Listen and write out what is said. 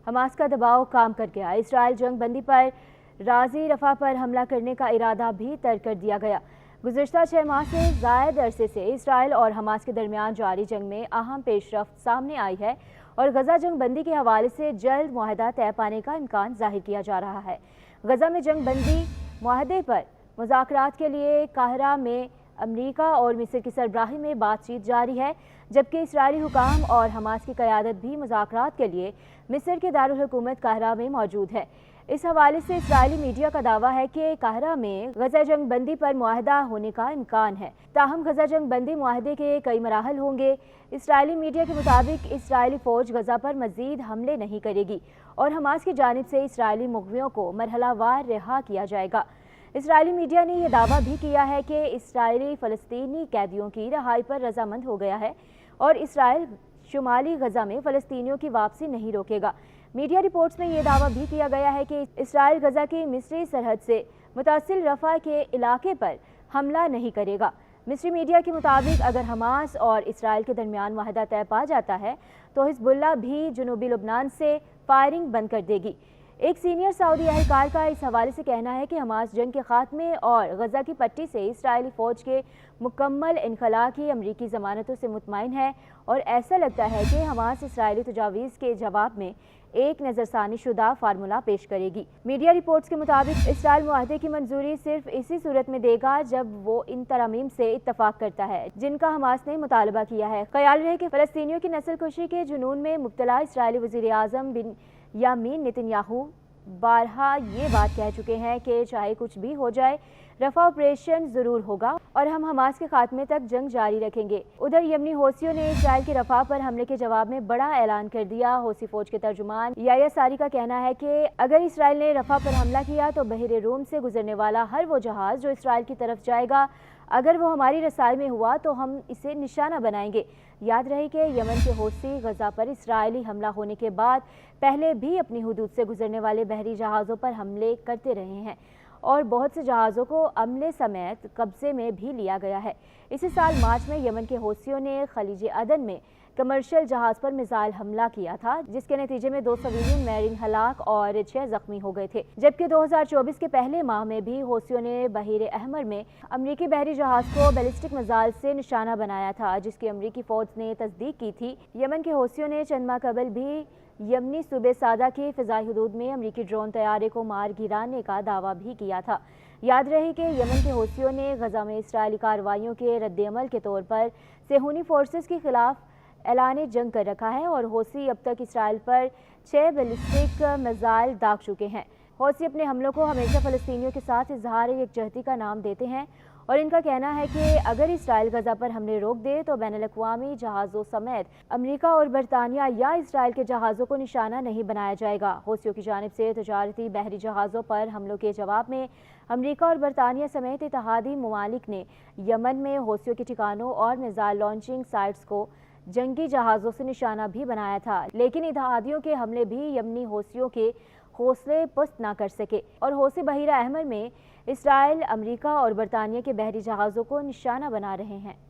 Hamas کا دباؤ کام کر گیا۔ اسرائیل جنگ بندی پر راضی رفح پر حملہ کرنے کا ارادہ بھی ترک کر دیا گیا۔ گزشتہ 6 ماہ سے زائد عرصے سے اسرائیل اور حماس کے درمیان جاری جنگ میں اہم پیش رفت سامنے آئی ہے اور غزہ جنگ بندی کے حوالے سے جلد معاہدہ طے پانے کا امکان ظاہر کیا جا رہا ہے۔ غزہ میں جنگ بندی معاہدے پر مذاکرات کے لیے قاہرہ میں امریکہ اور مصر کی سربراہی میں بات چیت جاری ہے، جبکہ اسرائیلی حکام اور حماس کی قیادت بھی مذاکرات کے لیے مصر کے دارالحکومت قاہرہ میں موجود ہے۔ اس حوالے سے اسرائیلی میڈیا کا دعویٰ ہے کہ قاہرہ میں غزہ جنگ بندی پر معاہدہ ہونے کا امکان ہے، تاہم غزہ جنگ بندی معاہدے کے کئی مراحل ہوں گے۔ اسرائیلی میڈیا کے مطابق اسرائیلی فوج غزہ پر مزید حملے نہیں کرے گی اور حماس کی جانب سے اسرائیلی مغویوں کو مرحلہ وار رہا کیا جائے گا۔ اسرائیلی میڈیا نے یہ دعویٰ بھی کیا ہے کہ اسرائیلی فلسطینی قیدیوں کی رہائی پر رضامند ہو گیا ہے اور اسرائیل شمالی غزہ میں فلسطینیوں کی واپسی نہیں روکے گا۔ میڈیا رپورٹس میں یہ دعویٰ بھی کیا گیا ہے کہ اسرائیل غزہ کی مصری سرحد سے متصل رفح کے علاقے پر حملہ نہیں کرے گا۔ مصری میڈیا کے مطابق اگر حماس اور اسرائیل کے درمیان معاہدہ طے پا جاتا ہے تو حزب اللہ بھی جنوبی لبنان سے فائرنگ بند کر دے گی۔ ایک سینئر سعودی اہلکار کا اس حوالے سے کہنا ہے کہ حماس جنگ کے خاتمے اور غزہ کی پٹی سے اسرائیلی فوج کے مکمل انخلاء کی امریکی ضمانتوں سے مطمئن ہے اور ایسا لگتا ہے کہ حماس اسرائیلی تجاویز کے جواب میں ایک نظر ثانی شدہ فارمولہ پیش کرے گی۔ میڈیا رپورٹس کے مطابق اسرائیل معاہدے کی منظوری صرف اسی صورت میں دے گا جب وہ ان ترامیم سے اتفاق کرتا ہے جن کا حماس نے مطالبہ کیا ہے۔ خیال رہے کہ فلسطینیوں کی نسل کشی کے جنون میں مبتلا اسرائیلی وزیر اعظم بنیامین نتن یاہو بارہا یہ بات کہہ چکے ہیں کہ چاہے کچھ بھی ہو جائے رفح آپریشن ضرور ہوگا اور ہم حماس کے خاتمے تک جنگ جاری رکھیں گے۔ ادھر یمنی حوثیوں نے اسرائیل کے رفح پر حملے کے جواب میں بڑا اعلان کر دیا۔ حوثی فوج کے ترجمان یحییٰ ساری کا کہنا ہے کہ اگر اسرائیل نے رفح پر حملہ کیا تو بحر روم سے گزرنے والا ہر وہ جہاز جو اسرائیل کی طرف جائے گا، اگر وہ ہماری رسائی میں ہوا تو ہم اسے نشانہ بنائیں گے۔ یاد رہے کہ یمن کے حوثی غزہ پر اسرائیلی حملہ ہونے کے بعد پہلے بھی اپنی حدود سے گزرنے والے بحری جہازوں پر حملے کرتے رہے ہیں اور بہت سے جہازوں کو عملے سمیت قبضے میں بھی لیا گیا ہے۔ اسی سال مارچ میں یمن کے حوثیوں نے خلیج عدن میں کمرشل جہاز پر میزائل حملہ کیا تھا، جس کے نتیجے میں 2 سویلین میرین ہلاک اور 6 زخمی ہو گئے تھے، جبکہ 2024 کے پہلے ماہ میں بھی حوثیوں نے بحیر احمر میں امریکی بحری جہاز کو بیلسٹک میزائل سے نشانہ بنایا تھا، جس کی امریکی فوج نے تصدیق کی تھی۔ یمن کے حوثیوں نے چند ماہ قبل بھی یمنی صوبے سعدہ کی فضائی حدود میں امریکی ڈرون طیارے کو مار گرانے کا دعویٰ بھی کیا تھا۔ یاد رہے کہ یمن کے حوثیوں نے غزہ میں اسرائیلی کارروائیوں کے رد عمل کے طور پر صہیونی فورسز کے خلاف اعلان جنگ کر رکھا ہے اور حوثی اب تک اسرائیل پر 6 بیلسٹک میزائل داغ چکے ہیں۔ حوثی اپنے حملوں کو ہمیشہ فلسطینیوں کے ساتھ اظہار یکجہتی کا نام دیتے ہیں اور ان کا کہنا ہے کہ اگر اسرائیل غزہ پر حملے روک دے تو بین الاقوامی جہازوں سمیت امریکہ اور برطانیہ یا اسرائیل کے جہازوں کو نشانہ نہیں بنایا جائے گا۔ حوثیوں کی جانب سے تجارتی بحری جہازوں پر حملوں کے جواب میں امریکہ اور برطانیہ سمیت اتحادی ممالک نے یمن میں حوثیوں کے ٹھکانوں اور میزائل لانچنگ سائٹس کو جنگی جہازوں سے نشانہ بھی بنایا تھا، لیکن اتحادیوں کے حملے بھی یمنی حوثیوں کے حوصلے پست نہ کر سکے اور حوثی بحیرہ احمر میں اسرائیل، امریکہ اور برطانیہ کے بحری جہازوں کو نشانہ بنا رہے ہیں۔